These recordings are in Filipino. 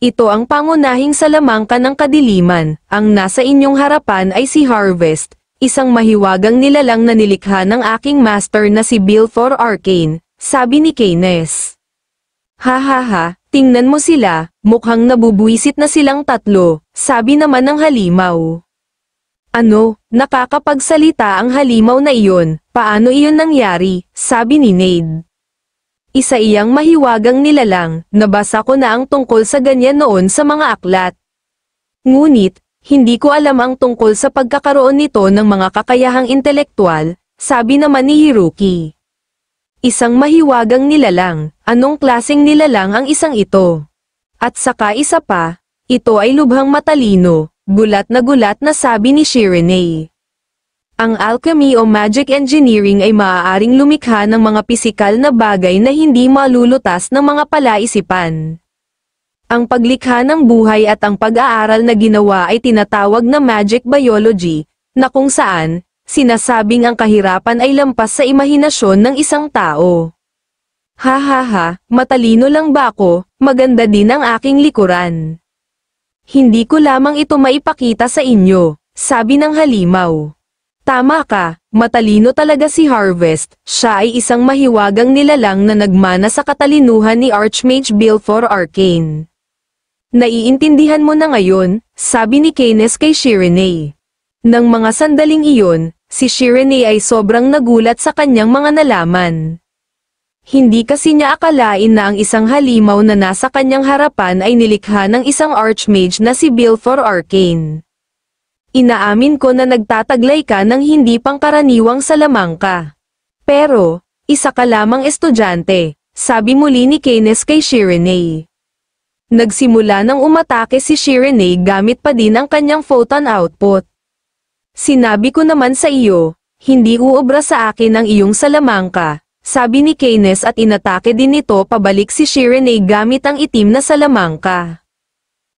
Ito ang pangunahing salamangka ng kadiliman. Ang nasa inyong harapan ay si Harvest, isang mahiwagang nilalang na nilikha ng aking master na si Belfor Arcane, sabi ni Keynes. Hahaha, tingnan mo sila, mukhang nabubuisit na silang tatlo, sabi naman ng halimaw. Ano, nakakapagsalita ang halimaw na iyon, paano iyon nangyari, sabi ni Nade. Isa iyang mahiwagang nilalang, nabasa ko na ang tungkol sa ganyan noon sa mga aklat. Ngunit, hindi ko alam ang tungkol sa pagkakaroon nito ng mga kakayahang intelektual, sabi naman ni Hiroki. Isang mahiwagang nilalang, anong klaseng nilalang ang isang ito? At saka isa pa, ito ay lubhang matalino, gulat na sabi ni Shirine. Ang alchemy o magic engineering ay maaaring lumikha ng mga pisikal na bagay na hindi malulutas ng mga palaisipan. Ang paglikha ng buhay at ang pag-aaral na ginawa ay tinatawag na magic biology, na kung saan, sinasabing ang kahirapan ay lampas sa imahinasyon ng isang tao. Hahaha, matalino lang ba ako, maganda din ang aking likuran. Hindi ko lamang ito maipakita sa inyo, sabi ng halimaw. Tama ka, matalino talaga si Harvest, siya ay isang mahiwagang nilalang na nagmana sa katalinuhan ni Archmage Belfor Arcane. Naiintindihan mo na ngayon, sabi ni Keynes kay Shirine. Nang mga sandaling iyon, si Shirine ay sobrang nagulat sa kanyang mga nalaman. Hindi kasi niya akalain na ang isang halimaw na nasa kanyang harapan ay nilikha ng isang Archmage na si Belfor Arcane. Inaamin ko na nagtataglay ka ng hindi pangkaraniwang salamangka. Pero, isa ka lamang estudyante, sabi muli ni Keynes kay Shirine. Nagsimula nang umatake si Shirine gamit pa din ang kanyang photon output. Sinabi ko naman sa iyo, hindi uobra sa akin ang iyong salamangka, sabi ni Keynes at inatake din nito pabalik si Shirine gamit ang itim na salamangka.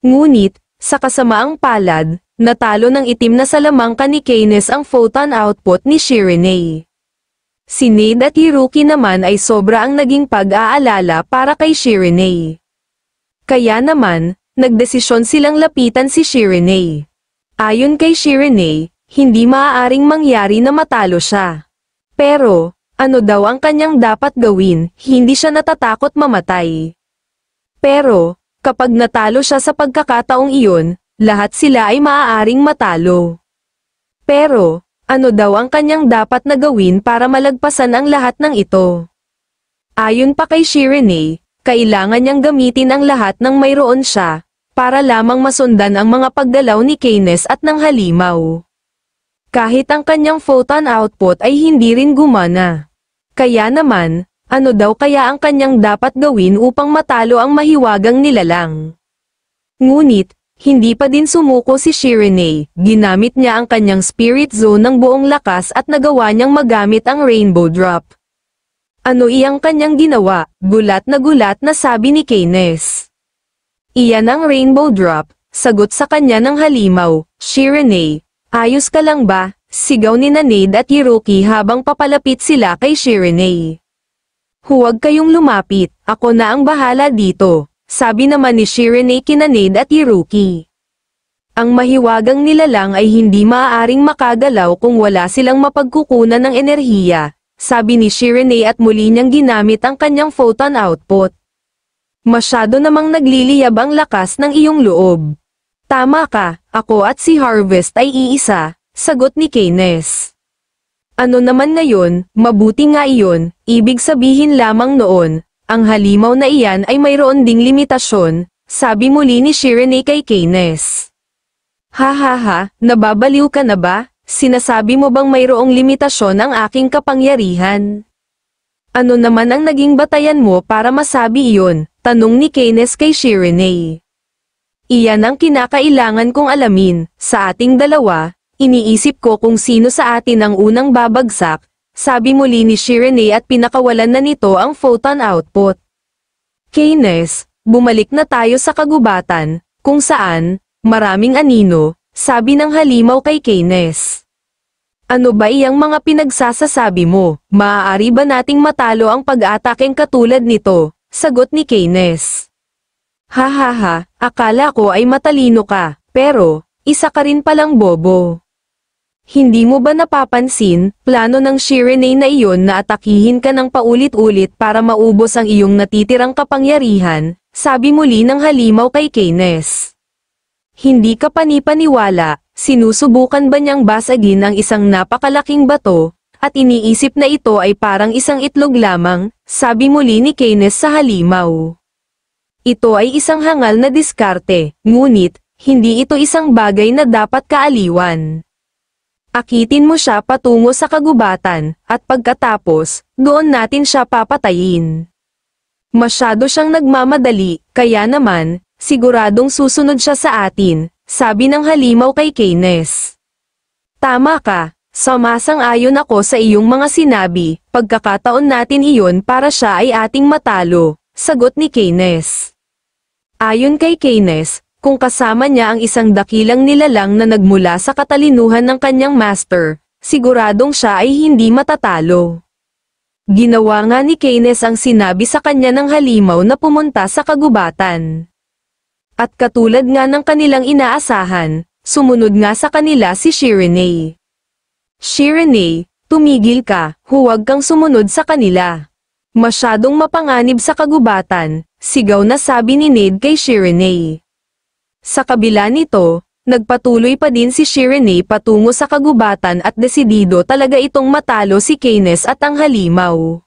Ngunit, sa kasamaang palad, natalo ng itim na salamangka ni Keynes ang photon output ni Shirine. Si Nade at Hiroki naman ay sobra ang naging pag-aalala para kay Shirine. Kaya naman, nagdesisyon silang lapitan si Shirine. Ayon kay Shirine, hindi maaaring mangyari na matalo siya. Pero, ano daw ang kanyang dapat gawin, hindi siya natatakot mamatay. Pero, kapag natalo siya sa pagkakataong iyon, lahat sila ay maaaring matalo. Pero, ano daw ang kanyang dapat na gawin para malagpasan ang lahat ng ito? Ayon pa kay Shirine, kailangan niyang gamitin ang lahat ng mayroon siya, para lamang masundan ang mga pagdalaw ni Keynes at ng halimaw. Kahit ang kanyang photon output ay hindi rin gumana. Kaya naman, ano daw kaya ang kanyang dapat gawin upang matalo ang mahiwagang nilalang? Ngunit, hindi pa din sumuko si Shirine, ginamit niya ang kanyang spirit zone ng buong lakas at nagawa niyang magamit ang rainbow drop. Ano iyang kanyang ginawa? Gulat na sabi ni Keynes. Iyan ang rainbow drop, sagot sa kanya ng halimaw. Shirine, ayos ka lang ba? Sigaw ni Nade at Hiroki habang papalapit sila kay Shirine. Huwag kayong lumapit, ako na ang bahala dito, sabi naman ni Shirine kina Nade at Hiroki. Ang mahiwagang nilalang ay hindi maaaring makagalaw kung wala silang mapagkukunan ng enerhiya, sabi ni Shirine at muli niyang ginamit ang kanyang photon output. Masyado namang nagliliyab ang lakas ng iyong loob. Tama ka, ako at si Harvest ay iisa, sagot ni Keynes. Ano naman ngayon, mabuti nga iyon, ibig sabihin lamang noon, ang halimaw na iyan ay mayroon ding limitasyon, sabi muli ni Shirine kay Keynes. Hahaha, nababaliw ka na ba? Sinasabi mo bang mayroong limitasyon ang aking kapangyarihan? Ano naman ang naging batayan mo para masabi iyon? Tanong ni Keynes kay Shirine. Iyan ang kinakailangan kong alamin, sa ating dalawa, iniisip ko kung sino sa atin ang unang babagsak, sabi muli ni Shirine at pinakawalan na nito ang photon output. Keynes, bumalik na tayo sa kagubatan, kung saan, maraming anino, sabi ng halimaw kay Keynes. Ano ba iyang mga pinagsasasabi mo? Maaari ba nating matalo ang pag-atakeng katulad nito? Sagot ni Keynes. Ha ha ha, akala ko ay matalino ka, pero, isa ka rin palang bobo. Hindi mo ba napapansin, plano ng Shirene na iyon na atakihin ka ng paulit-ulit para maubos ang iyong natitirang kapangyarihan, sabi muli ng halimaw kay Keynes. Hindi ka panipaniwala, sinusubukan ba niyang basagin ang isang napakalaking bato, at iniisip na ito ay parang isang itlog lamang, sabi muli ni Keynes sa halimaw. Ito ay isang hangal na diskarte, ngunit, hindi ito isang bagay na dapat kaaliwan. Akitin mo siya patungo sa kagubatan, at pagkatapos, doon natin siya papatayin. Masyado siyang nagmamadali, kaya naman, siguradong susunod siya sa atin, sabi ng halimaw kay Keynes. Tama ka, sumasang-ayon ako sa iyong mga sinabi, pagkakataon natin iyon para siya ay ating matalo, sagot ni Keynes. Ayon kay Keynes, kung kasama niya ang isang dakilang nilalang na nagmula sa katalinuhan ng kanyang master, siguradong siya ay hindi matatalo. Ginawa nga ni Keynes ang sinabi sa kanya ng halimaw na pumunta sa kagubatan. At katulad nga ng kanilang inaasahan, sumunod nga sa kanila si Shirene. Shirene, tumigil ka, huwag kang sumunod sa kanila. Masyadong mapanganib sa kagubatan, sigaw na sabi ni Ned kay Shirene. Sa kabila nito, nagpatuloy pa din si Shirene patungo sa kagubatan at desidido talaga itong matalo si Keynes at ang halimaw.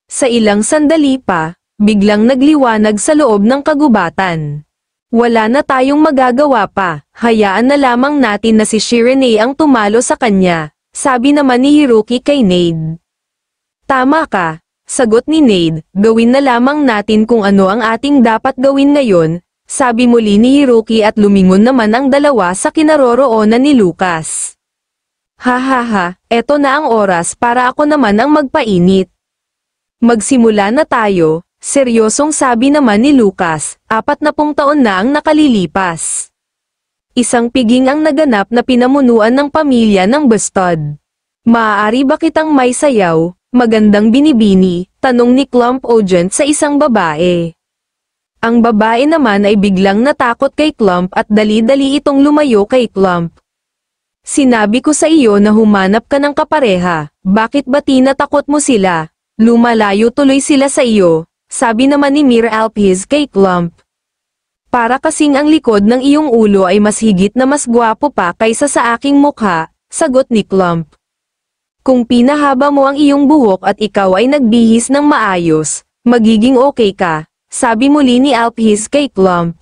Sa ilang sandali pa, biglang nagliwanag sa loob ng kagubatan. Wala na tayong magagawa pa, hayaan na lamang natin na si Shirene ang tumalo sa kanya, sabi naman ni Hiroki kay Ned. Tama ka, sagot ni Ned, gawin na lamang natin kung ano ang ating dapat gawin ngayon, sabi muli ni Hiroki at lumingon naman ang dalawa sa kinaroroonan ni Lucas. Ha ha ha, eto na ang oras para ako naman ang magpainit. Magsimula na tayo, seryosong sabi naman ni Lucas, 40 taon na ang nakalilipas. Isang piging ang naganap na pinamunuan ng pamilya ng Bustad. Maaari ba kitang may sayaw, magandang binibini, tanong ni Clump Ogent sa isang babae. Ang babae naman ay biglang natakot kay Clump at dali-dali itong lumayo kay Clump. Sinabi ko sa iyo na humanap ka ng kapareha, bakit ba tinatakot mo sila? Lumalayo tuloy sila sa iyo, sabi naman ni Mir Alpiz kay Clump. Para kasing ang likod ng iyong ulo ay mas higit na mas gwapo pa kaysa sa aking mukha, sagot ni Clump. Kung pinahaba mo ang iyong buhok at ikaw ay nagbihis ng maayos, magiging okay ka. Sabi muli ni Alpiz kay Clump.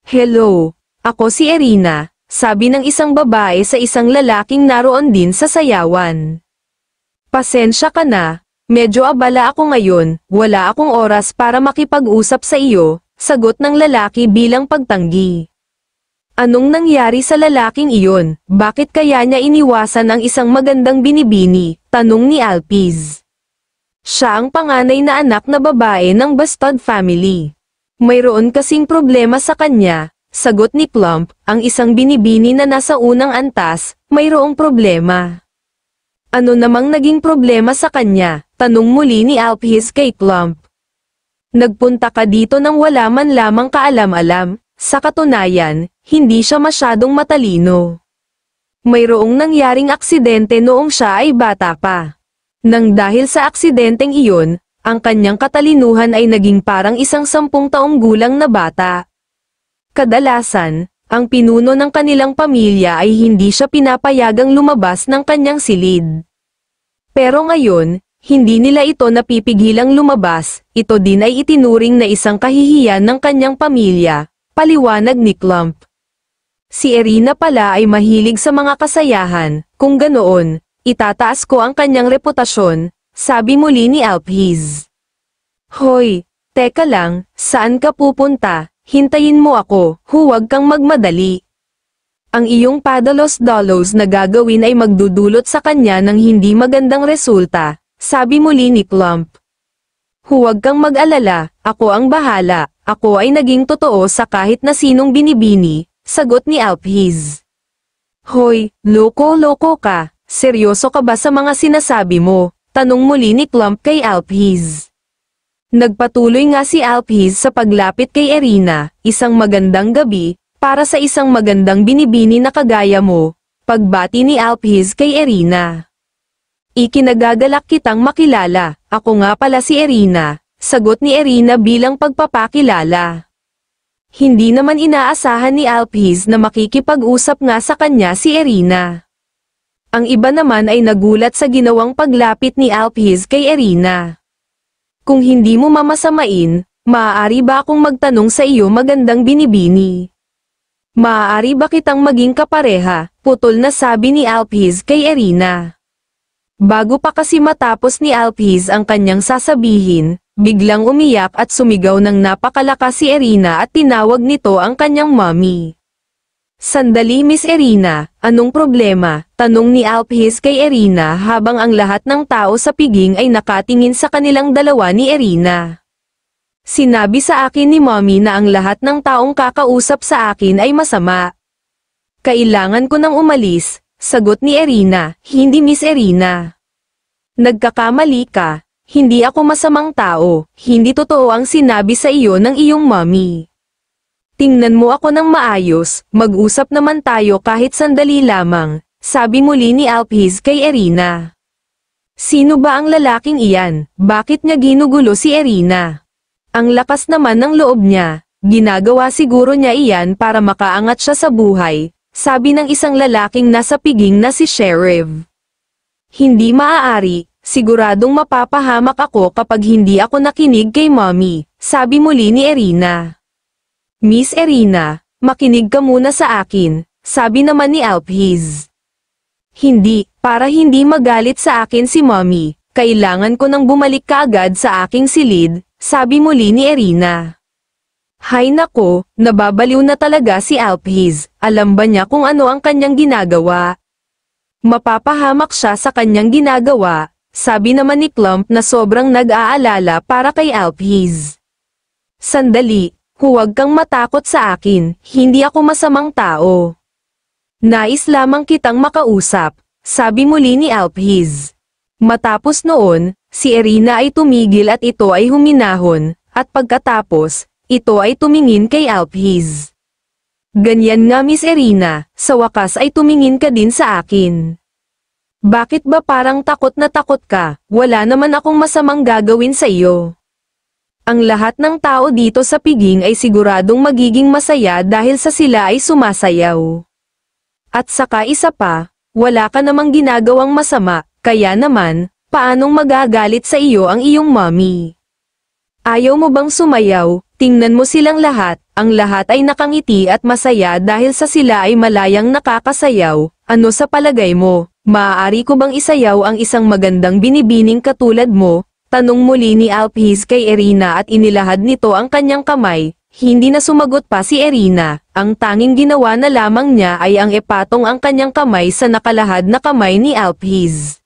Hello, ako si Erina, sabi ng isang babae sa isang lalaking naroon din sa sayawan. Pasensya ka na, medyo abala ako ngayon, wala akong oras para makipag-usap sa iyo, sagot ng lalaki bilang pagtanggi. Anong nangyari sa lalaking iyon, bakit kaya niya iniwasan ang isang magandang binibini, tanong ni Alpiz. Siya ang panganay na anak na babae ng Bustad family. Mayroon kasing problema sa kanya, sagot ni Clump, ang isang binibini na nasa unang antas, mayroong problema. Ano namang naging problema sa kanya, tanong muli ni Alpiz kay Clump. Nagpunta ka dito nang wala man lamang kaalam-alam, sa katunayan, hindi siya masyadong matalino. Mayroong nangyaring aksidente noong siya ay bata pa. Nang dahil sa aksidenteng iyon, ang kanyang katalinuhan ay naging parang isang 10 taong gulang na bata. Kadalasan, ang pinuno ng kanilang pamilya ay hindi siya pinapayagang lumabas ng kanyang silid. Pero ngayon, hindi nila ito napipigilang lumabas, ito din ay itinuring na isang kahihiyan ng kanyang pamilya, paliwanag ni Clump. Si Erina pala ay mahilig sa mga kasayahan, kung ganoon, itataas ko ang kanyang reputasyon, sabi muli ni Alpiz. Hoy, teka lang, saan ka pupunta? Hintayin mo ako, huwag kang magmadali. Ang iyong padalos-dalos na gagawin ay magdudulot sa kanya ng hindi magandang resulta, sabi muli ni Clump. Huwag kang mag-alala, ako ang bahala, ako ay naging totoo sa kahit na sinong binibini, sagot ni Alpiz. Hoy, loko-loko ka. Seryoso ka ba sa mga sinasabi mo? Tanong muli ni Clump kay Alpiz. Nagpatuloy nga si Alphys sa paglapit kay Erina, isang magandang gabi, para sa isang magandang binibini na kagaya mo, pagbati ni Alphys kay Erina. Ikinagagalak kitang makilala, ako nga pala si Erina, sagot ni Erina bilang pagpapakilala. Hindi naman inaasahan ni Alphys na makikipag-usap nga sa kanya si Erina. Ang iba naman ay nagulat sa ginawang paglapit ni Alphys kay Erina. Kung hindi mo mamasamain, maaari ba akong magtanong sa iyo magandang binibini? Maaari ba kitang maging kapareha, putol na sabi ni Alphys kay Erina. Bago pa kasi matapos ni Alphys ang kanyang sasabihin, biglang umiyak at sumigaw ng napakalakas si Erina at tinawag nito ang kanyang mommy. Sandali Miss Erina, anong problema? Tanong ni Alphys kay Erina habang ang lahat ng tao sa piging ay nakatingin sa kanilang dalawa ni Erina. Sinabi sa akin ni mommy na ang lahat ng taong kakausap sa akin ay masama. Kailangan ko nang umalis, sagot ni Erina, hindi Miss Erina. Nagkakamali ka, hindi ako masamang tao, hindi totoo ang sinabi sa iyo ng iyong mommy. Tingnan mo ako ng maayos, mag-usap naman tayo kahit sandali lamang, sabi muli ni Alphys kay Erina. Sino ba ang lalaking iyan? Bakit niya ginugulo si Erina? Ang lakas naman ng loob niya, ginagawa siguro niya iyan para makaangat siya sa buhay, sabi ng isang lalaking nasa piging na si Sheriff. Hindi maaari, siguradong mapapahamak ako kapag hindi ako nakinig kay mommy, sabi muli ni Erina. Miss Erina, makinig ka muna sa akin, sabi naman ni Alphys. Hindi, para hindi magalit sa akin si mommy, kailangan ko nang bumalik kaagad sa aking silid, sabi muli ni Erina. Hay nako, nababaliw na talaga si Alphys, alam ba niya kung ano ang kanyang ginagawa? Mapapahamak siya sa kanyang ginagawa, sabi naman ni Clump na sobrang nag-aalala para kay Alphys. Sandali. Huwag kang matakot sa akin, hindi ako masamang tao. Nais lamang kitang makausap, sabi muli ni Alphys. Matapos noon, si Erina ay tumigil at ito ay huminahon, at pagkatapos, ito ay tumingin kay Alphys. Ganyan nga Miss Erina, sa wakas ay tumingin ka din sa akin. Bakit ba parang takot na takot ka? Wala naman akong masamang gagawin sa iyo. Ang lahat ng tao dito sa piging ay siguradong magiging masaya dahil sa sila ay sumasayaw. At saka isa pa, wala ka namang ginagawang masama, kaya naman, paanong magagalit sa iyo ang iyong mommy? Ayaw mo bang sumayaw? Tingnan mo silang lahat, ang lahat ay nakangiti at masaya dahil sa sila ay malayang nakakasayaw. Ano sa palagay mo, maaari ko bang isayaw ang isang magandang binibining katulad mo? Tanong muli ni Alphys kay Erina at inilahad nito ang kanyang kamay, hindi na sumagot pa si Erina, ang tanging ginawa na lamang niya ay ang epatong ang kanyang kamay sa nakalahad na kamay ni Alphys.